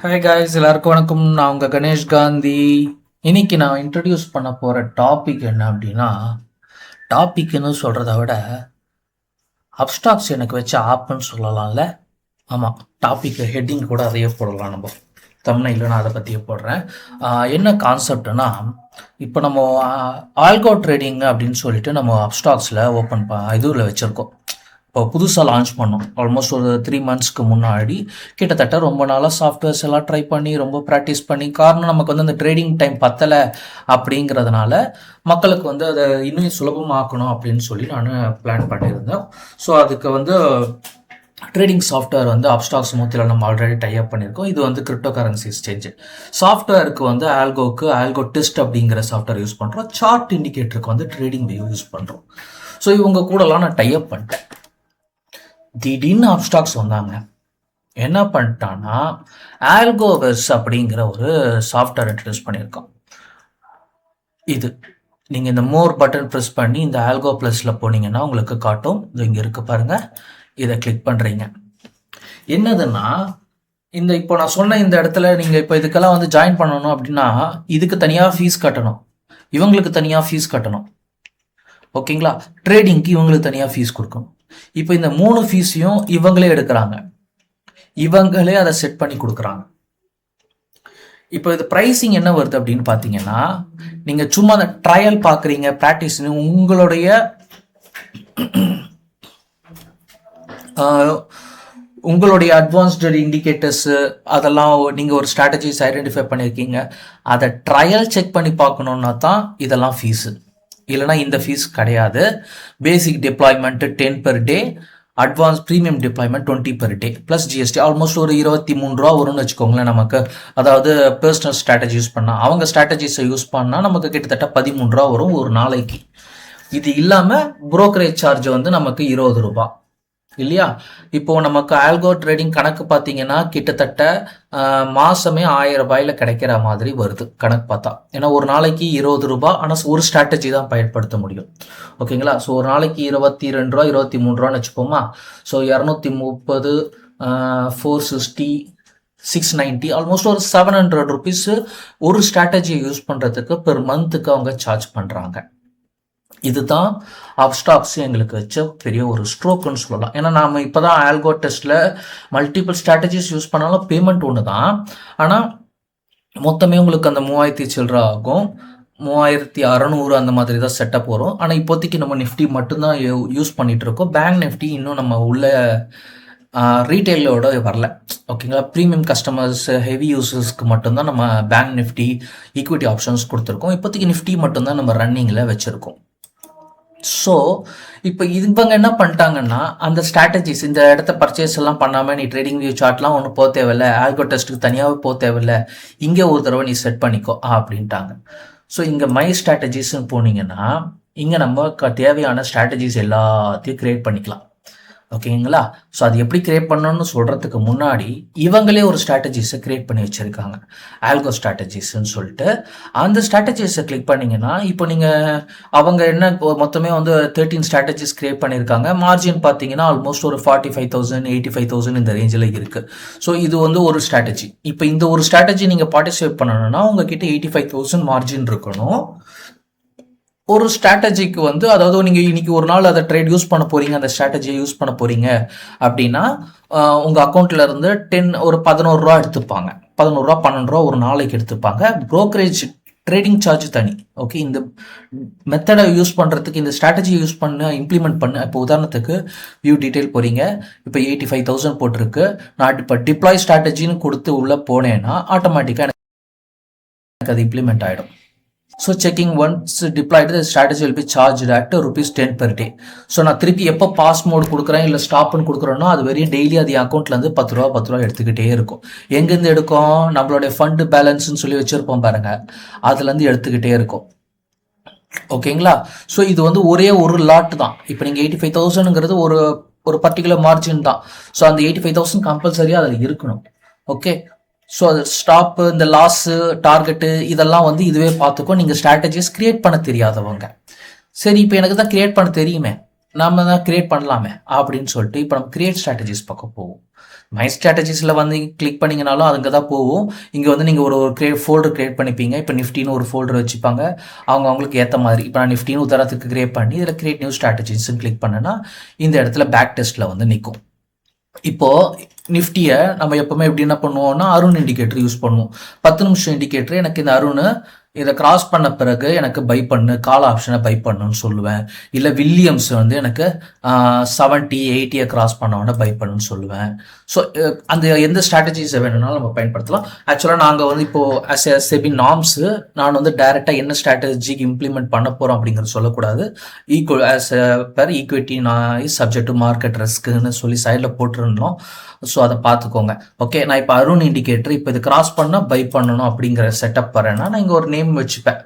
Hi guys, எல்லாருக்கும் வணக்கம். நான் உங்கள் கணேஷ் காந்தி. இன்னைக்கு நான் இன்ட்ரடியூஸ் பண்ண போகிற டாபிக் என்ன அப்படின்னா, டாபிக்னு சொல்கிறத விட அப்ஸ்டாக்ஸ் எனக்கு வச்ச ஆப்புன்னு சொல்லலாம்ல. ஆமாம், டாபிக் ஹெட்டிங் கூட அதையே போடலாம். நம்ம தம்ப்நெயில்ல நான் அதை பற்றியே போடுறேன். என்ன கான்செப்ட்னா, இப்போ நம்ம ஆல்கோ ட்ரேடிங் அப்படின்னு சொல்லிட்டு நம்ம அப்ஸ்டாக்ஸில் இதில் வச்சுருக்கோம். இப்போ புதுசாக லான்ச் பண்ணோம். ஆல்மோஸ்ட் ஒரு 3 monthsக்கு முன்னாடி கிட்டத்தட்ட ரொம்ப நாளாக சாஃப்ட்வேர்ஸ் எல்லாம் ட்ரை பண்ணி ரொம்ப ப்ராக்டிஸ் பண்ணி, காரணம் நமக்கு வந்து அந்த ட்ரேடிங் டைம் பத்தலை அப்படிங்கிறதுனால மக்களுக்கு வந்து அதை இன்னும் சுலபமாக்கணும் அப்படின்னு சொல்லி நான் பிளான் பண்ணியிருந்தேன். ஸோ அதுக்கு வந்து ட்ரேடிங் சாஃப்ட்வேர் வந்து அப்ஸ்டாக்ஸ் மூத்தில் நம்ம ஆல்ரெடி டைப் பண்ணியிருக்கோம். இது வந்து கிரிப்டோ கரன்சி எக்ஸ்சேஞ்ச் சாஃப்ட்வேருக்கு வந்து ஆல்கோ டெஸ்ட் அப்படிங்கிற சாஃப்ட்வேர் யூஸ் பண்ணுறோம். சார்ட் இண்டிகேட்டருக்கு வந்து ட்ரேடிங் வியூ யூஸ் பண்ணுறோம். ஸோ இவங்க கூடலாம் நான் டைப் பண்ணிட்டேன். திடீர்னு அப்ஸ்டாக்ஸ் வந்தாங்க. என்ன பண்ணிட்டான்னா, ஆல்கோவர்ஸ் அப்படிங்கிற ஒரு சாஃப்ட்வேர் இன்ட்ரடியூஸ் பண்ணியிருக்கோம். இது நீங்கள் இந்த மோர் பட்டன் ப்ரெஸ் பண்ணி இந்த ஆல்கோ ப்ளஸில் போனீங்கன்னா உங்களுக்கு காட்டும். இது இங்கே இருக்கு பாருங்க. இதை கிளிக் பண்ணுறீங்க. என்னதுன்னா, இப்போ நான் சொன்ன இந்த இடத்துல நீங்கள் இப்போ இதுக்கெல்லாம் வந்து ஜாயின் பண்ணணும் அப்படின்னா இதுக்கு தனியாக ஃபீஸ் கட்டணும், இவங்களுக்கு தனியாக ஃபீஸ் கட்டணும். ஓகேங்களா? ட்ரேடிங்க்கு இவங்களுக்கு தனியாக ஃபீஸ் கொடுக்கணும். இப்போ இந்த 3 ஃபீஸையும் இவங்களே எடுக்கிறாங்க, இவங்களே அதை செட் பண்ணி கொடுக்குறாங்க. இப்போ இது ப்ரைஸிங் என்ன வருது அப்படின்னு பார்த்தீங்கன்னா, நீங்கள் சும்மா அந்த ட்ரையல் பார்க்குறீங்க, ப்ராக்டிஸ்னு உங்களுடைய அட்வான்ஸ்டு இண்டிகேட்டர்ஸு அதெல்லாம் நீங்கள் ஒரு ஸ்ட்ராட்டஜிஸ் ஐடென்டிஃபை பண்ணியிருக்கீங்க, அதை ட்ரையல் செக் பண்ணி பார்க்கணுன்னா தான் இதெல்லாம் ஃபீஸு. இல்லைனா இந்த ஃபீஸ் கிடையாது. Basic deployment 10 per day, advance premium deployment 20 per day plus GST. Almost ஒரு 23 ரூபா வரும்னு வச்சுக்கோங்களேன் நமக்கு. அதாவது பர்சனல் ஸ்ட்ராட்டஜி யூஸ் பண்ணால், அவங்க ஸ்ட்ராட்டஜிஸை யூஸ் பண்ணால் நமக்கு கிட்டத்தட்ட 13 ரூபா வரும் ஒரு நாளைக்கு. இது இல்லாமல் புரோக்கரேஜ் சார்ஜ் வந்து நமக்கு 20 ரூபா இல்லையா? இப்போ நமக்கு ஆல்கோ ட்ரேடிங் கணக்கு பார்த்தீங்கன்னா கிட்டத்தட்ட மாசமே 1000 ரூபாயில கிடைக்கிற மாதிரி வருது கணக்கு பார்த்தா. ஏன்னா ஒரு நாளைக்கு 20 ரூபாய், ஆனால் ஒரு ஸ்ட்ராட்டஜி தான் பயன்படுத்த முடியும். ஓகேங்களா? ஸோ ஒரு நாளைக்கு 22 ரூபா 23 ரூபான்னு வச்சுப்போமா. ஸோ 230 460 690 ஆல்மோஸ்ட் ஒரு 700 rupees ஒரு ஸ்ட்ராட்டஜியை யூஸ் பண்ணுறதுக்கு பெர் மந்த்துக்கு அவங்க சார்ஜ் பண்ணுறாங்க. இதுதான் அப்ஸ்டாக்ஸ் எங்களுக்கு வச்ச பெரிய ஒரு ஸ்ட்ரோக்குன்னு சொல்லலாம். ஏன்னா நாம் இப்போ தான் ஆல்கோ டெஸ்ட்டில் மல்டிபிள் ஸ்ட்ராட்டஜிஸ் யூஸ் பண்ணாலும் பேமெண்ட் ஒன்று தான். ஆனால் மொத்தமே உங்களுக்கு அந்த 3000 சில்லற ஆகும், 3600 அந்த மாதிரி தான் செட்டப் வரும். ஆனால் இப்போதைக்கு நம்ம நிஃப்டி மட்டும்தான் யூஸ் பண்ணிகிட்டு இருக்கோம். பேங்க் நிஃப்டி இன்னும் நம்ம உள்ள ரீட்டைலோட வரல. ஓகேங்களா? ப்ரீமியம் கஸ்டமர்ஸ், ஹெவி யூசர்ஸ்க்கு மட்டும்தான் நம்ம பேங்க் நிஃப்டி ஈக்விட்டி ஆப்ஷன்ஸ் கொடுத்துருக்கோம். இப்போதைக்கு நிஃப்டி மட்டும்தான் நம்ம ரன்னிங்கில் வச்சுருக்கோம். ஸோ இப்போ இவங்க என்ன பண்ணிட்டாங்கன்னா, அந்த ஸ்ட்ராட்டஜிஸ் இந்த இடத்த பர்ச்சேஸ் எல்லாம் பண்ணாமல் நீ ட்ரேடிங் வியூ சார்ட்லாம் ஒன்றும் போக தேவையில்லை, ஆல்கோ டெஸ்ட்டுக்கு தனியாகவே போக தேவையில்லை, இங்கே ஒரு தடவை நீ செட் பண்ணிக்கோ அப்படின்ட்டாங்க. ஸோ இங்கே மை ஸ்ட்ராட்டஜிஸ்ன்னு போனீங்கன்னா இங்கே நம்ம தேவையான ஸ்ட்ராட்டஜிஸ் எல்லாத்தையும் கிரியேட் பண்ணிக்கலாம். ஓகேங்களா? ஸோ அது எப்படி கிரியேட் பண்ணணும்னு சொல்கிறதுக்கு முன்னாடி இவங்களே ஒரு ஸ்ட்ராட்டஜிஸை கிரியேட் பண்ணி வச்சுருக்காங்க, ஆல்கோ ஸ்ட்ராட்டஜிஸ்ன்னு சொல்லிட்டு. அந்த ஸ்ட்ராட்டஜிஸை கிளிக் பண்ணிங்கன்னா இப்போ நீங்கள் அவங்க என்ன மொத்தமே வந்து 13 ஸ்ட்ராட்டஜிஸ் கிரியேட் பண்ணியிருக்காங்க. மார்ஜின் பார்த்தீங்கன்னா ஆல்மோஸ்ட் ஒரு 45,000 85,000 இந்த ரேஞ்சில் இருக்குது. ஸோ இது வந்து ஒரு ஸ்ட்ராட்டஜி. இப்போ இந்த ஒரு ஸ்ட்ராட்டஜி நீங்கள் பார்ட்டிசிபேட் பண்ணணும்னா உங்ககிட்ட 85,000 மார்ஜின் இருக்கணும். ஒரு ஸ்ட்ராட்டஜிக்கு வந்து, அதாவது நீங்கள் இன்னைக்கு ஒரு நாள் அதை ட்ரேட் யூஸ் பண்ண போகிறீங்க, அந்த ஸ்ட்ராட்டஜியை யூஸ் பண்ண போகிறீங்க அப்படின்னா உங்கள் அக்கௌண்ட்டில் இருந்து ஒரு 11 ரூபா எடுத்துப்பாங்க. 11 ரூபா 12 ரூபா ஒரு நாளைக்கு எடுத்துப்பாங்க. ப்ரோக்கரேஜ் ட்ரேடிங் சார்ஜ் தனி. ஓகே, இந்த மெத்தடை யூஸ் பண்ணுறதுக்கு, இந்த ஸ்ட்ராட்டஜியை யூஸ் பண்ண இம்ப்ளிமெண்ட் பண்ண, இப்போ உதாரணத்துக்கு வியூ டீட்டெயில் போகிறீங்க, இப்போ 85,000 போட்டிருக்கு. நான் இப்போ டிப்ளாய் ஸ்ட்ராட்டஜின்னு கொடுத்து உள்ளே போனேன்னா ஆட்டோமேட்டிக்காக எனக்கு அது இம்ப்ளிமெண்ட் ஆகிடும். So checking once diploid the strategy will be charge at ₹10 per day. So நான் திருப்பி எப்போ பாஸ் மோட் கொடுக்குறேன் இல்லை ஸ்டாப்னு கொடுக்குறேன்னா அது வெறும் டெய்லி அது என் அக்கௌண்ட்லேருந்து 10 ரூபா எடுத்துக்கிட்டே இருக்கும். எங்கேருந்து எடுக்கும்? நம்மளுடைய ஃபண்டு பேலன்ஸ்ன்னு சொல்லி வச்சுருப்போம் பாருங்கள், அதுலேருந்து எடுத்துக்கிட்டே இருக்கும். ஓகேங்களா? ஸோ இது வந்து ஒரே ஒரு லாட் தான். இப்போ நீங்கள் 85,000ங்கிறது ஒரு பர்டிகுலர் மார்ஜின் தான். ஸோ அந்த 85,000 கம்பல்சரியாக அதில் இருக்கணும். ஓகே, ஸோ அது ஸ்டாப்பு, இந்த லாஸு, டார்கெட்டு இதெல்லாம் வந்து இதுவே பார்த்துக்கோ. நீங்கள் ஸ்ட்ராட்டஜிஸ் கிரியேட் பண்ண தெரியாதவங்க, சரி இப்போ எனக்கு தான் கிரியேட் பண்ண தெரியுமே, நம்ம தான் கிரியேட் பண்ணலாமே அப்படின்னு சொல்லிட்டு இப்போ நம்ம கிரியேட் ஸ்ட்ராட்டஜிஸ் பக்கம் போவோம். மை ஸ்ட்ராட்டஜிஸில் வந்து கிளிக் பண்ணிங்கனாலும் அதுங்க தான் போகும். இங்கே வந்து நீங்கள் ஒரு ஃபோல்டர் க்ரியேட் பண்ணிப்பீங்க. இப்போ நிஃப்டின்னு ஒரு ஃபோல்டர் வச்சுப்பாங்க. அவங்களுக்கு ஏற்ற மாதிரி இப்போ நான் நிஃப்டின்னு உதாரணத்துக்கு க்ரியேட் பண்ணி இதில் கிரியேட் நியூ ஸ்ட்ராட்டஜிஸ்ன்னு கிளிக் பண்ணேன்னா இந்த இடத்துல பேக் டெஸ்ட்டில் வந்து நிற்கும். இப்போது நிஃப்டியை நம்ம எப்போவுமே எப்படி என்ன பண்ணுவோம்னா அருண் இண்டிகேட்டர் யூஸ் பண்ணுவோம். 10 நிமிஷம் இண்டிகேட்டர் எனக்கு இந்த அருண் இதை கிராஸ் பண்ண பிறகு எனக்கு பை பண்ணு, கால் ஆப்ஷனை பை பண்ணுன்னு சொல்லுவேன். இல்லை வில்லியம்ஸ் வந்து எனக்கு 70 80 கிராஸ் பண்ணவொடனே பை பண்ணுன்னு சொல்லுவேன். ஸோ அந்த எந்த ஸ்ட்ராட்டஜிஸை வேணும்னாலும் நம்ம பயன்படுத்தலாம். ஆக்சுவலாக நாங்கள் வந்து இப்போது ஆஸ் எ செபி நார்ம்ஸு நான் வந்து டைரெக்டாக என்ன ஸ்ட்ராட்டஜிக்கு இம்ப்ளிமெண்ட் பண்ண போகிறோம் அப்படிங்கிறது சொல்லக்கூடாது. ஆஸ் பெர் ஈக்விட்டி நான் சப்ஜெக்ட் டு மார்க்கெட் ரிஸ்க்குன்னு சொல்லி சைடில் போட்டுருந்தோம். ஸோ அதை பார்த்துக்கோங்க. ஓகே, நான் இப்போ அருண் இண்டிகேட்டர் இப்போ இது கிராஸ் பண்ணால் பை பண்ணணும் அப்படிங்கிற செட்டப் வரேன்னா நான் இங்கே ஒரு நேம் வச்சுப்பேன்.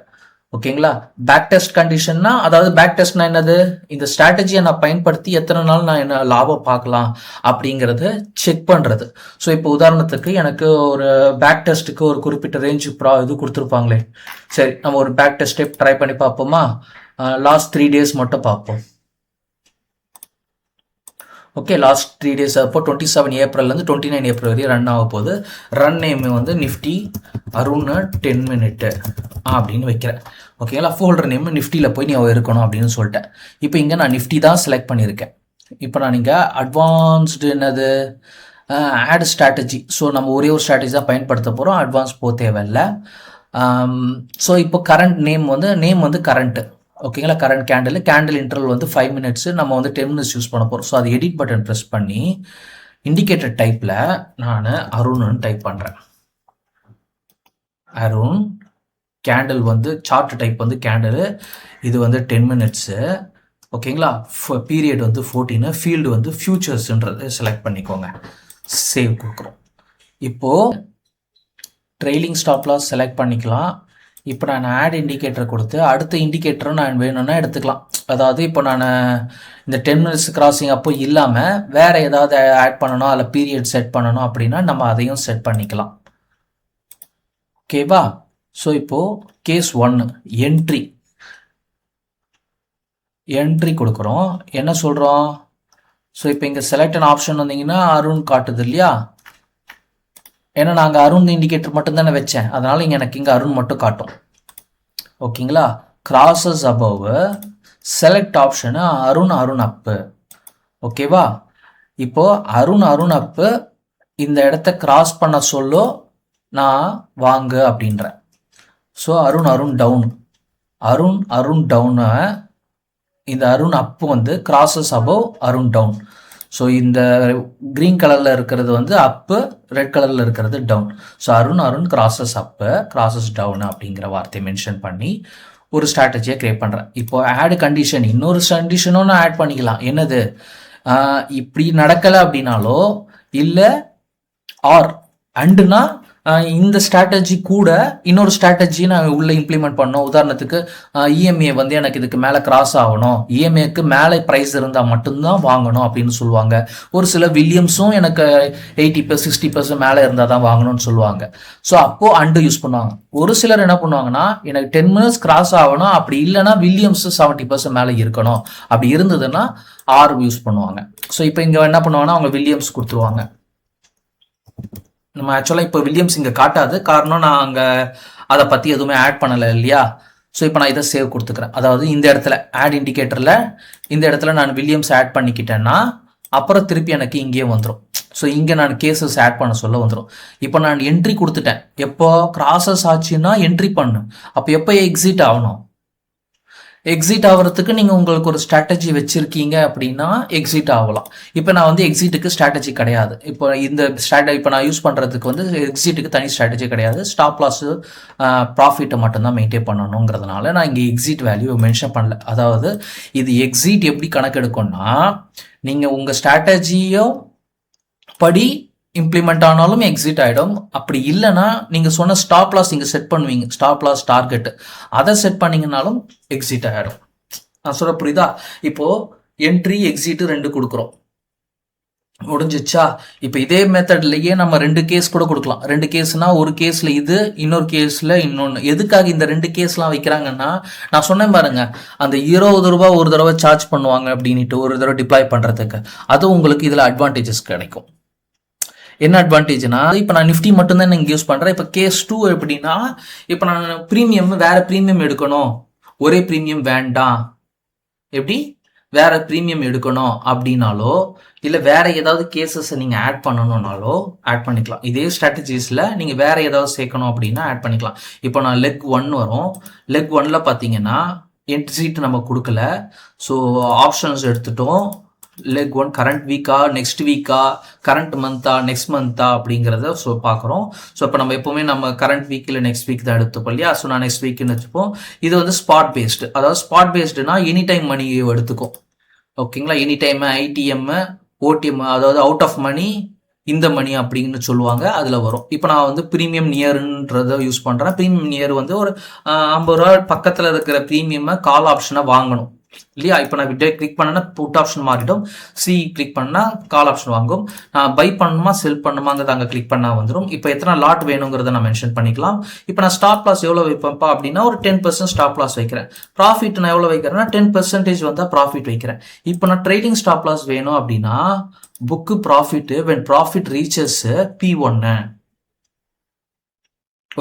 ஓகேங்களா, பேக் டெஸ்ட் கண்டிஷன்னா, அதாவது பேக் டெஸ்ட்னா என்னது, இந்த ஸ்ட்ராட்டஜியை நான் பயன்படுத்தி எத்தனை நாள் நான் என்ன லாபம் பார்க்கலாம் அப்படிங்கிறத செக் பண்ணுறது. ஸோ இப்போ உதாரணத்துக்கு எனக்கு ஒரு பேக் டெஸ்ட்டுக்கு ஒரு குறிப்பிட்ட ரேஞ்சு இது கொடுத்துருப்பாங்களே. சரி, நம்ம ஒரு பேக் டெஸ்ட்டே ட்ரை பண்ணி பார்ப்போமா. லாஸ்ட் 3 days மட்டும் பார்ப்போம். ஓகே, லாஸ்ட் 3 days அப்போ 27 ஏப்ரல்லேருந்து 29 ஏப்ரல் வரையும் ரன் ஆக போகுது. ரன் நேம் வந்து நிஃப்டி அருண் 10 minute அப்படின்னு வைக்கிறேன். ஓகேங்களா, ஃபோல்டர் நேம் நிஃப்டியில் போய் நீ இருக்கணும் அப்படின்னு சொல்லிட்டேன். இப்போ இங்கே நான் நிஃப்டி தான் செலக்ட் பண்ணியிருக்கேன். இப்போ நான் இங்கே அட்வான்ஸ்டு என்னது ஆட் ஸ்ட்ராட்டஜி. ஸோ நம்ம ஒரே ஒரு ஸ்ட்ராட்டஜி தான் பயன்படுத்த போகிறோம், அட்வான்ஸ் போக தேவையில்லை. ஸோ இப்போ கரண்ட் நேம் வந்து கரண்ட்டு. ஓகேங்களா, கரண்ட் கேண்டில் இன்டர்வல் வந்து 5 minutes, நம்ம வந்து 10 minutes யூஸ் பண்ண போகிறோம். ஸோ அது எடிட் பட்டன் ப்ரெஸ் பண்ணி இண்டிகேட்டர் டைப்பில் நான் அருண்னு டைப் பண்ணுறேன். அருண் கேண்டில் வந்து சார்ட் டைப் வந்து கேண்டில், இது வந்து 10 minutes. ஓகேங்களா, பீரியட் வந்து 14, ஃபீல்டு வந்து ஃபியூச்சர்ஸ்ன்றது செலக்ட் பண்ணிக்கோங்க. சேவ் கொடுக்குறோம். இப்போது ட்ரெயிலிங் ஸ்டாப் லாஸ் செலக்ட் பண்ணிக்கலாம். இப்போ நான் ஆட் இண்டிகேட்டர் கொடுத்து அடுத்த இண்டிகேட்டரும் நான் வேணும்னா எடுத்துக்கலாம். அதாவது இப்போ நான் இந்த 10 minutes கிராசிங் அப்போ இல்லாமல் வேறு ஏதாவது ஆட் பண்ணணும், அதில் பீரியட் செட் பண்ணணும் அப்படின்னா நம்ம அதையும் செட் பண்ணிக்கலாம். ஓகேவா, ஸோ இப்போது கேஸ் 1 என்ட்ரி கொடுக்குறோம். என்ன சொல்கிறோம், ஸோ இப்போ இங்கே செலக்டன் ஆப்ஷன் வந்தீங்கன்னா அருண் காட்டுது இல்லையா. ஏன்னா நாங்கள் அருண் இண்டிகேட்டர் மட்டும்தானே வச்சேன், அதனால் எனக்கு இங்கே அருண் மட்டும் காட்டும். ஓகேங்களா, கிராசஸ் அபவ் செலக்ட் ஆப்ஷனு அருண் அப்பு. ஓகேவா, இப்போது அருண் அப்பு இந்த இடத்த கிராஸ் பண்ண சொல்லோ நான் வாங்க அப்படின்றேன். ஸோ அருண் டவுனு, இந்த அருண் அப்பு வந்து கிராசஸ் அபவ் அருண் டவுன். ஸோ இந்த க்ரீன் கலரில் இருக்கிறது வந்து அப்பு, ரெட் கலரில் இருக்கிறது டவுன். ஸோ அருண் கிராசஸ் அப்பு, கிராசஸ் டவுன் அப்படிங்கிற வார்த்தையை மென்ஷன் பண்ணி ஒரு ஸ்ட்ராட்டஜியை க்ரியேட் பண்ணுறேன். இப்போ ஆட் கண்டிஷன், இன்னொரு கண்டிஷனும் நான் ஆட் பண்ணிக்கலாம். என்னது, இப்படி நடக்கலை அப்படின்னாலோ இல்லை ஆர் அண்டுனா இந்த ஸ்ட்ராட்டஜி கூட இன்னொரு ஸ்ட்ராட்டஜி நான் உள்ளே இம்ப்ளிமெண்ட் பண்ணோம். உதாரணத்துக்கு இஎம்ஏ வந்து எனக்கு இதுக்கு மேலே கிராஸ் ஆகணும், இஎம்ஏக்கு மேலே ப்ரைஸ் இருந்தால் மட்டும்தான் வாங்கணும் அப்படின்னு சொல்லுவாங்க. ஒரு சில வில்லியம்ஸும் எனக்கு 80% 60% மேலே இருந்தால் தான் வாங்கணும்னு சொல்லுவாங்க. ஸோ அப்போது அண்டு யூஸ் பண்ணுவாங்க. ஒரு சிலர் என்ன பண்ணுவாங்கன்னா எனக்கு 10 minutes கிராஸ் ஆகணும், அப்படி இல்லைனா வில்லியம்ஸ் 70% மேலே இருக்கணும், அப்படி இருந்ததுன்னா ஆர் யூஸ் பண்ணுவாங்க. ஸோ இப்போ இங்கே என்ன பண்ணுவாங்கன்னா அவங்க வில்லியம்ஸ் கொடுத்துருவாங்க. நம்ம ஆக்சுவலாக இப்போ வில்லியம்ஸ் இங்கே காட்டாது, காரணம் நான் அங்கே அதை பற்றி எதுவுமே ஆட் பண்ணலை இல்லையா. ஸோ இப்போ நான் இதை சேவ் கொடுத்துக்கிறேன். அதாவது இந்த இடத்துல ஆட் இண்டிகேட்டரில் இந்த இடத்துல நான் வில்லியம்ஸ் ஆட் பண்ணிக்கிட்டேன்னா அப்புறம் திருப்பி எனக்கு இங்கேயே வந்துடும். ஸோ இங்கே நான் கேசஸ் ஆட் பண்ண சொல்ல வந்துடும். இப்போ நான் என்ட்ரி கொடுத்துட்டேன். எப்போ கிராசஸ் ஆச்சுன்னா என்ட்ரி பண்ணு, அப்போ எப்போ எக்ஸிட் ஆகணும், எக்ஸிட் ஆகிறதுக்கு நீங்கள் உங்களுக்கு ஒரு ஸ்ட்ராட்டஜி வச்சுருக்கீங்க அப்படின்னா எக்ஸிட் ஆகலாம். இப்போ நான் வந்து எக்ஸிட்டுக்கு ஸ்ட்ராட்டஜி கிடையாது. இப்போ இப்போ நான் யூஸ் பண்ணுறதுக்கு வந்து எக்ஸிட்டுக்கு தனி ஸ்ட்ராட்டஜி கிடையாது. ஸ்டாப் லாஸு ப்ராஃபிட்டை மட்டும்தான் மெயின்டைன் பண்ணணுங்கிறதுனால நான் இங்கே எக்ஸிட் வேல்யூ மென்ஷன் பண்ணல. அதாவது இது எக்ஸிட் எப்படி கணக்கெடுக்கும்னா, நீங்கள் உங்கள் ஸ்ட்ராட்டஜியோ படி இம்ப்ளிமெண்ட் ஆனாலும் எக்ஸிட் ஆகிடும். அப்படி இல்லைன்னா நீங்கள் சொன்ன ஸ்டாப் லாஸ் இங்கே செட் பண்ணுவீங்க, ஸ்டாப் லாஸ் டார்கெட்டு, அதை செட் பண்ணிங்கனாலும் எக்ஸிட் ஆகிடும். நான் சொல்ல புரியுதா. இப்போது என்ட்ரி எக்ஸிட்டு 2 கொடுக்குறோம், முடிஞ்சிச்சா. இப்போ இதே மெத்தட்லேயே நம்ம 2 கேஸ் கூட கொடுக்கலாம். 2 கேஸ்னால் ஒரு கேஸில் இது, இன்னொரு கேஸில் இன்னொன்று. எதுக்காக இந்த 2 கேஸ்லாம் வைக்கிறாங்கன்னா, நான் சொன்னேன் பாருங்க, அந்த 20 ரூபா ஒரு தடவை சார்ஜ் பண்ணுவாங்க அப்படின்ட்டு ஒரு தடவை டிப்ளாய் பண்ணுறதுக்கு, அது உங்களுக்கு இதில் அட்வான்டேஜஸ் கிடைக்கும். என்ன அட்வான்டேஜ்னா இப்போ நான் நிஃப்டி மட்டும்தான் நீங்கள் யூஸ் பண்ணுறேன். இப்போ கேஸ் 2 எப்படின்னா, இப்போ நான் ப்ரீமியம் வேற ப்ரீமியம் எடுக்கணும், ஒரே ப்ரீமியம் வேண்டாம், எப்படி வேற ப்ரீமியம் எடுக்கணும் அப்படின்னாலோ இல்லை வேற ஏதாவது கேசஸ் நீங்கள் ஆட் பண்ணணும்னாலோ ஆட் பண்ணிக்கலாம். இதே ஸ்ட்ராட்டஜிஸில் நீங்கள் வேற ஏதாவது சேர்க்கணும் அப்படின்னா ஆட் பண்ணிக்கலாம். இப்போ நான் லெக் 1 வரும். லெக் 1ல் பார்த்தீங்கன்னா என்ட்ரி நம்ம கொடுக்கல. ஸோ ஆப்ஷன்ஸ் எடுத்துட்டோம். லெக் 1 கரண்ட் வீக்கா, நெக்ஸ்ட் வீக்கா, கரண்ட் மந்த்தா, நெக்ஸ்ட் மந்த்தா அப்படிங்கிறத ஸோ பார்க்குறோம். ஸோ இப்போ நம்ம எப்போவுமே நம்ம கரண்ட் வீக் இல்லை நெக்ஸ்ட் வீக் தான் எடுத்துப்போம் இல்லையா. ஸோ நான் நெக்ஸ்ட் வீக்குன்னு வச்சுப்போம். இது வந்து ஸ்பாட் பேஸ்டு. அதாவது ஸ்பாட் பேஸ்டுனா எனி டைம் மணி எடுத்துக்கும். ஓகேங்களா. எனி டைம் ஐடிஎம், ஓடிஎம், அதாவது அவுட் ஆஃப் மணி, இந்த மணி அப்படின்னு சொல்லுவாங்க, அதில் வரும். இப்போ நான் வந்து ப்ரீமியம் நியர்ன்றதை யூஸ் பண்ணுறேன். ப்ரீமியம் நியர் வந்து ஒரு 50 ரூபா பக்கத்தில் இருக்கிற ப்ரீமியமை கால் ஆப்ஷனை வாங்கணும் இல்லையா. இப்போ நான் விட்டே கிளிக் பண்ணேன்னா புட் ஆப்ஷன் மாறிடும். சி கிளிக் பண்ணால் கால் ஆப்ஷன் வாங்கும். நான் பை பண்ணணுமா செல் பண்ணுமாங்கிறது அங்கே கிளிக் பண்ணால் வந்துடும். இப்போ எத்தனை லாட் வேணுங்கிறத நான் மென்ஷன் பண்ணிக்கலாம். இப்போ நான் ஸ்டாப் லாஸ் எவ்வளோ வைப்பேன்ப்பா அப்படின்னா ஒரு 10% ஸ்டாப் லாஸ் வைக்கிறேன். ப்ராஃபிட் நான் எவ்வளோ வைக்கிறேன்னா 10% வந்தால் ப்ராஃபிட் வைக்கிறேன். இப்போ நான் ட்ரேடிங் ஸ்டாப் லாஸ் வேணும் அப்படின்னா book profit when profit reaches P1.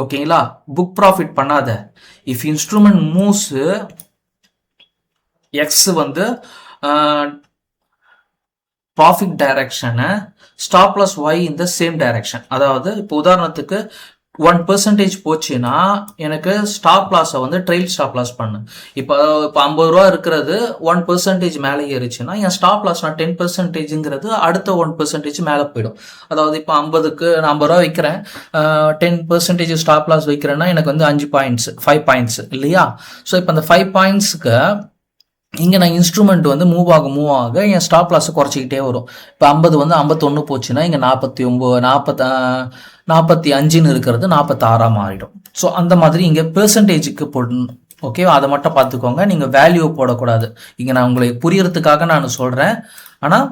ஓகேங்களா. புக் ப்ராஃபிட் பண்ணாத. இஃப் இன்ஸ்ட்ருமெண்ட் மூவ்ஸ் எக்ஸ் வந்து ப்ராஃபிட் டைரக்ஷனை stop loss Y in the same direction. அதாவது இப்போ உதாரணத்துக்கு 1% போச்சுன்னா எனக்கு ஸ்டாப் லாஸை வந்து ட்ரெயில் ஸ்டாப் லாஸ் பண்ணு. இப்போ 50 ரூபா இருக்கிறது 1% மேலே ஏறிச்சுன்னா என் ஸ்டாப் லாஸ் நான் 10%ங்கிறது அடுத்த 1% மேலே போயிடும். அதாவது இப்போ 50க்கு நான் 50 ரூபா வைக்கிறேன், 10% ஸ்டாப் லாஸ் வைக்கிறேன்னா எனக்கு வந்து 5 பாயிண்ட்ஸ் 5 பாயிண்ட்ஸ் இல்லையா. ஸோ இப்போ அந்த 5 பாயிண்ட்ஸுக்கு இங்கே நான் இன்ஸ்ட்ருமெண்ட் வந்து மூவ் ஆக என் ஸ்டாப் லாஸை குறைச்சிக்கிட்டே வரும். இப்போ 50 வந்து 51 போச்சுன்னா இங்கே 45ன்னு இருக்கிறது 46 மாறிடும். ஸோ அந்த மாதிரி இங்கே பெர்சன்டேஜுக்கு போடணும். ஓகே, அதை மட்டும் பார்த்துக்கோங்க. நீங்கள் வேல்யூ போடக்கூடாது. இங்கே நான் உங்களுக்கு புரியறதுக்காக நான் சொல்கிறேன், ஆனால்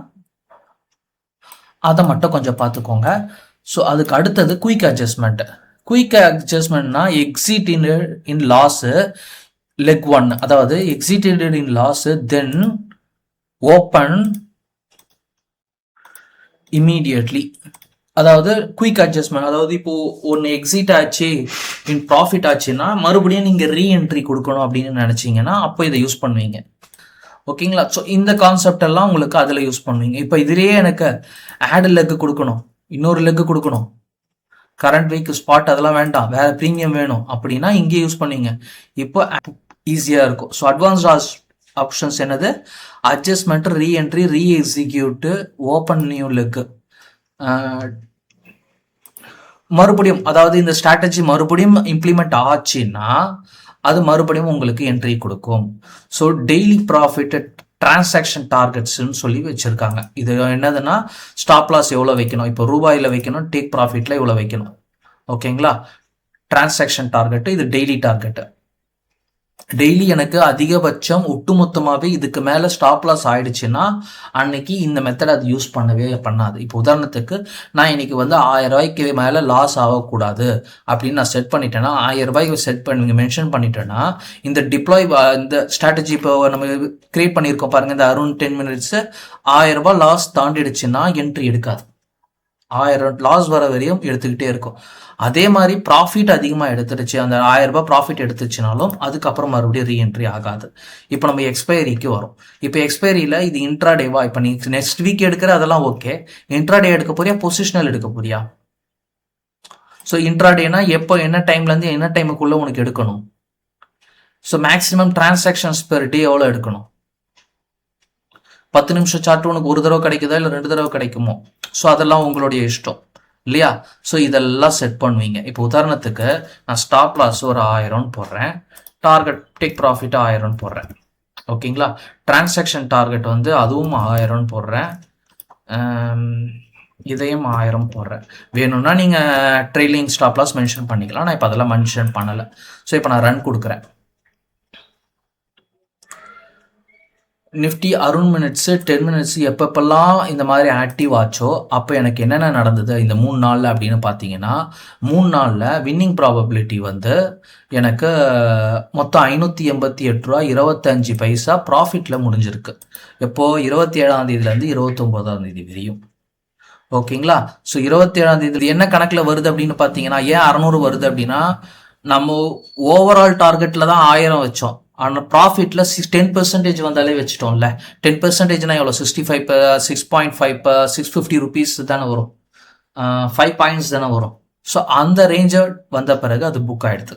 அதை மட்டும் கொஞ்சம் பார்த்துக்கோங்க. ஸோ அதுக்கு அடுத்தது குயிக் அட்ஜஸ்ட்மெண்ட். குயிக் அட்ஜஸ்ட்மெண்ட்னா எக்ஸிட் இன் லாஸு லெக் 1, அதாவது existed in laws then open immediately. அதாவது குயிக் அட்ஜஸ்ட்மெண்ட், அதாவது இப்போ ஒன்று எக்ஸிட் ஆச்சு இன் ப்ராஃபிட் ஆச்சுன்னா மறுபடியும் நீங்கள் ரீஎன்ட்ரி கொடுக்கணும் அப்படின்னு நினச்சிங்கன்னா அப்போ இதை யூஸ் பண்ணுவீங்க. ஓகேங்களா. ஸோ இந்த கான்செப்ட் எல்லாம் உங்களுக்கு அதில் யூஸ் பண்ணுவீங்க. இப்போ இதிலேயே எனக்கு ஆட் லெக் கொடுக்கணும், இன்னொரு லெக் கொடுக்கணும், கரண்ட் வீக் ஸ்பாட் அதெல்லாம் வேண்டாம், வேற ப்ரீமியம் வேணும் அப்படின்னா இங்கே யூஸ் பண்ணுவீங்க. இப்போ ஈஸியாக இருக்கும். ஸோ அட்வான்ஸ்ட் ஆப்ஷன்ஸ் என்னது? Adjustment, reentry, reexecute, open new leg. மறுபடியும் அதாவது இந்த ஸ்ட்ராட்டஜி மறுபடியும் இம்ப்ளிமெண்ட் ஆச்சுன்னா அது மறுபடியும் உங்களுக்கு என்ட்ரி கொடுக்கும். ஸோ டெய்லி ப்ராஃபிட் டிரான்சாக்ஷன் டார்கெட்ஸ்ன்னு சொல்லி வச்சுருக்காங்க. இது என்னதுன்னா ஸ்டாப் லாஸ் எவ்வளோ வைக்கணும், இப்போ ரூபாயில் வைக்கணும், டேக் ப்ராஃபிட்டில் எவ்வளோ வைக்கணும். ஓகேங்களா. டிரான்சாக்ஷன் டார்கெட்டு, இது டெய்லி டார்கெட்டு. டெய்லி எனக்கு அதிகபட்சம் ஒட்டுமொத்தமாகவே இதுக்கு மேலே ஸ்டாப் லாஸ் ஆயிடுச்சுன்னா அன்னைக்கு இந்த மெத்தட் அது யூஸ் பண்ணவே பண்ணாது. இப்போ உதாரணத்துக்கு நான் இன்னைக்கு வந்து 1000 ரூபாய்க்கு மேலே லாஸ் ஆகக்கூடாது அப்படின்னு நான் செட் பண்ணிட்டேன்னா 1000 ரூபாய்க்கு செட் பண்ணி மென்ஷன் பண்ணிட்டேன்னா இந்த டிப்ளாய் இந்த ஸ்ட்ராட்டஜி இப்போ நம்ம கிரியேட் பண்ணியிருக்கோம் பாருங்க, இந்த அரௌண்ட் 10 மினிட்ஸ் 1000 ரூபாய் லாஸ் தாண்டிடுச்சுன்னா என்ட்ரி எடுக்காது. 1000 லாஸ் வர வரையும் எடுத்துக்கிட்டே இருக்கும். அதே மாதிரி ப்ராஃபிட் அதிகமாக எடுத்துடுச்சு, அந்த 1000 ரூபாய் ப்ராஃபிட் எடுத்துச்சுனாலும் அதுக்கப்புறம் மறுபடியும் ரீஎன்ட்ரி ஆகாது. இப்போ நம்ம எக்ஸ்பைரிக்கு வரும். இப்போ எக்ஸ்பைரியில் இது இன்ட்ராடேவா, இப்போ நீ நெக்ஸ்ட் வீக் எடுக்கிற அதெல்லாம் ஓகே, இன்ட்ராடே எடுக்க போறியா பொசிஷனல் எடுக்க போறியா? ஸோ இன்ட்ராடேனா எப்போ என்ன டைம்லேருந்து என்ன டைமுக்குள்ளே உனக்கு எடுக்கணும். So maximum transactions per day எவ்வளோ எடுக்கணும்? 10 நிமிஷம் சார்ட் உனக்கு ஒரு தடவை கிடைக்குதா இல்லை 2 தடவை கிடைக்குமோ? ஸோ அதெல்லாம் உங்களுடைய இஷ்டம் இல்லையா. ஸோ இதெல்லாம் செட் பண்ணுவீங்க. இப்போ உதாரணத்துக்கு நான் ஸ்டாப் லாஸ் ஒரு 1000 போடுறேன், டார்கெட் டேக் ப்ராஃபிட் 1000 போடுறேன். ஓகேங்களா. டிரான்சாக்ஷன் டார்கெட் வந்து அதுவும் 1000 போடுறேன், இதையும் 1000 போடுறேன். வேணும்னா நீங்கள் ட்ரெயிலிங் ஸ்டாப் லாஸ் மென்ஷன் பண்ணிக்கலாம். நான் இப்போ அதெல்லாம் மென்ஷன் பண்ணலை. ஸோ இப்போ நான் ரன் கொடுக்குறேன். நிஃப்டி அரௌண்ட் மினிட்ஸு 10 மினிட்ஸ் எப்பப்பெல்லாம் இந்த மாதிரி ஆக்டிவ் ஆச்சோ அப்போ எனக்கு என்னென்ன நடந்தது இந்த 3 நாளில் அப்படின்னு பார்த்தீங்கன்னா 3 நாளில் வின்னிங் ப்ராபபிலிட்டி வந்து எனக்கு மொத்தம் 588 ரூபா 25 பைசா ப்ராஃபிட்டில் முடிஞ்சிருக்கு. எப்போது 27ஆம் தேதியிலேருந்து 29ஆம் தேதி வரையும். ஓகேங்களா? ஸோ 27ஆம் தேதி என்ன கணக்கில் வருது அப்படின்னு பார்த்தீங்கன்னா, ஏன் 600 வருது அப்படின்னா, நம்ம ஓவரால் டார்கெட்டில் தான் 1000 வச்சோம். ஆனால் ப்ராஃபிட்டில் 10% வந்தாலே வச்சுட்டோம்ல. 10%னா எவ்வளோ? 65 6.5 650 ருபீஸ் தானே வரும். 5 பாயிண்ட்ஸ் தானே வரும். ஸோ அந்த ரேஞ்சை வந்த பிறகு அது புக் ஆகிடுது.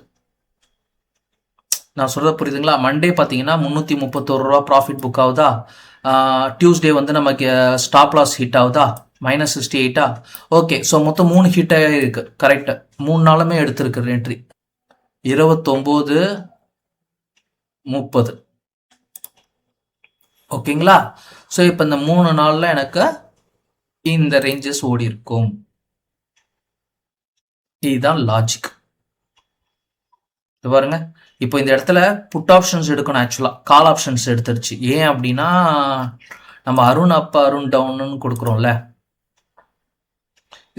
நான் சொல்கிறது புரியுதுங்களா? மண்டே பார்த்தீங்கன்னா 331 ரூபா ப்ராஃபிட் புக் ஆகுதா? டியூஸ்டே வந்து நமக்கு ஸ்டாப் லாஸ் ஹிட் ஆகுதா? -68. ஓகே, ஸோ மொத்தம் 3 ஹிட் ஆகிருக்கு. கரெக்டு. 3 நாளுமே எடுத்திருக்கு என்ட்ரி. 29 30. ஓகேங்களா? ஸோ இப்போ இந்த 3 நாளில் எனக்கு இந்த ரேஞ்சஸ் ஓடி இருக்கும். இதுதான் லாஜிக். பாருங்க, இப்போ இந்த இடத்துல புட் ஆப்ஷன்ஸ் எடுக்கணும். ஆக்சுவலாக கால் ஆப்ஷன்ஸ் எடுத்துருச்சு. ஏன் அப்படின்னா, நம்ம அருண் அப் அருண் டவுன்னு கொடுக்குறோம்ல.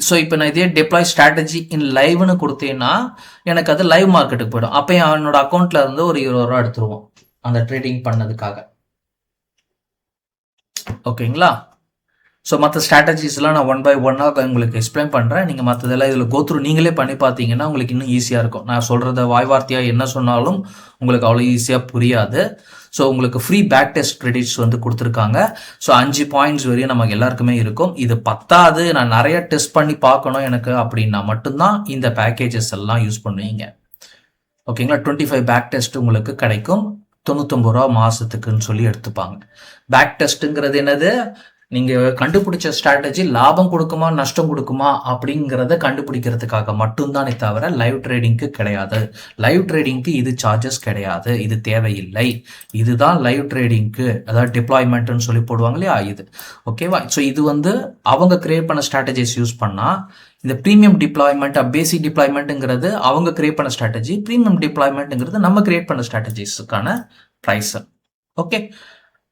ஸோ இப்போ நான் இதே டெப்ளாய் ஸ்ட்ராட்டஜி இன் லைவ்னு கொடுத்தேன்னா எனக்கு அது லைவ் மார்க்கெட்டுக்கு போயிடும். அப்போ என்னோட அக்கௌண்ட்ல இருந்து ஒரு 20 ரூபா எடுத்துருவோம் அந்த ட்ரேடிங் பண்ணதுக்காக. ஓகேங்களா? ஸோ மற்ற ஸ்ட்ராட்டஜிஸ்லாம் நான் 1 by 1 உங்களுக்கு எக்ஸ்பிளைன் பண்ணுறேன். நீங்கள் மற்றதெல்லாம் இதில் கோத்ரூ நீங்களே பண்ணி பார்த்தீங்கன்னா உங்களுக்கு இன்னும் ஈஸியாக இருக்கும். நான் சொல்கிறத வாய்வார்த்தையாக என்ன சொன்னாலும் உங்களுக்கு அவ்வளோ ஈஸியாக புரியாது. ஸோ உங்களுக்கு ஃப்ரீ பேக் டெஸ்ட் கிரெடிட்ஸ் வந்து கொடுத்துருக்காங்க. ஸோ 5 பாயிண்ட்ஸ் வரையும் நமக்கு எல்லாருக்குமே இருக்கும். இது பத்தாது, நான் நிறைய டெஸ்ட் பண்ணி பார்க்கணும் எனக்கு அப்படின்னா மட்டும்தான் இந்த பேக்கேஜஸ் எல்லாம் யூஸ் பண்ணுவீங்க. ஓகேங்களா? 25 பேக் டெஸ்ட் உங்களுக்கு கிடைக்கும். 99 ரூபா மாதத்துக்குன்னு சொல்லி எடுத்துப்பாங்க. பேக் டெஸ்ட்டுங்கிறது என்னது? நீங்கள் கண்டுபிடிச்ச ஸ்ட்ராட்டஜி லாபம் கொடுக்குமா நஷ்டம் கொடுக்குமா அப்படிங்கிறத கண்டுபிடிக்கிறதுக்காக மட்டும்தானே தவிர லைவ் ட்ரேடிங்க்கு கிடையாது. லைவ் ட்ரேடிங்க்கு இது சார்ஜஸ் கிடையாது, இது தேவையில்லை. இதுதான் லைவ் ட்ரேடிங்க்கு, அதாவது டிப்ளாய்மெண்ட்னு சொல்லி போடுவாங்க இல்லையா, இது. ஓகேவா? ஸோ இது வந்து அவங்க கிரியேட் பண்ண ஸ்ட்ராட்டஜிஸ் யூஸ் பண்ணால், இந்த ப்ரீமியம் டிப்ளாய்மெண்ட் பேசிக் டிப்ளாய்மெண்ட்டுங்கிறது அவங்க கிரியேட் பண்ண ஸ்ட்ராட்டஜி, ப்ரீமியம் டிப்ளாய்மெண்ட்டுங்கிறது நம்ம கிரியேட் பண்ண ஸ்ட்ராட்டஜிஸுக்கான ப்ரைஸு. ஓகே,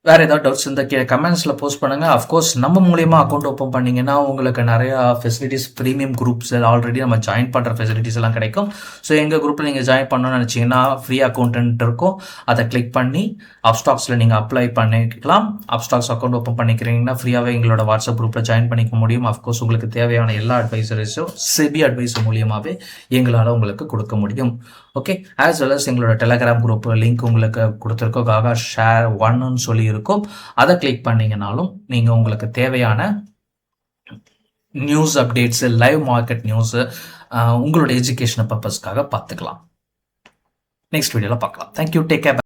வேறு ஏதாவது டவுட்ஸ் இந்த கமெண்ட்ஸில் போஸ்ட் பண்ணுங்கள். அஃப்கோர்ஸ் நம்ம மூலியமாக அக்கௌண்ட் ஓப்பன் பண்ணிங்கன்னா உங்களுக்கு நிறையா ஃபெசிலிட்டிஸ், ப்ரீமியம் குரூப்ஸ் ஆல்ரெடி நம்ம ஜாயின் பண்ணுற ஃபெசிலிட்டிஸ் எல்லாம் கிடைக்கும். ஸோ எங்கள் குரூப்பில் நீங்கள் ஜாயின் பண்ணணும்னு நினச்சிங்கன்னா ஃப்ரீ அக்கௌண்ட் இருக்கும். அதை கிளிக் பண்ணி அப்ஸ்டாக்ஸில் நீங்கள் அப்ளை பண்ணிக்கலாம். அப்ஸ்டாக்ஸ் அக்கௌண்ட் ஓப்பன் பண்ணிக்கிறீங்கன்னா ஃப்ரீயாகவே எங்களோட வாட்ஸ்அப் குரூப்பில் ஜாயின் பண்ணிக்க முடியும். அஃப்கோர்ஸ் உங்களுக்கு தேவையான எல்லா அட்வைசரிஸும் செபி அட்வைஸ் மூலியமாகவே எங்களால் உங்களுக்கு கொடுக்க முடியும். ஓகே, ஆஸ் வெல் அஸ் எங்களோட டெலகிராம் குரூப் லிங்க் உங்களுக்கு கொடுத்துருக்கோம். காகா ஷேர் 1ன்னு சொல்லி இருக்கும். அதை கிளிக் பண்ணீங்கனாலும் நீங்கள் உங்களுக்கு தேவையான news updates, live market news உங்களோட எஜுகேஷன் பர்பஸ்க்காக பார்த்துக்கலாம். நெக்ஸ்ட் வீடியோவில் பார்க்கலாம். Thank you, take care.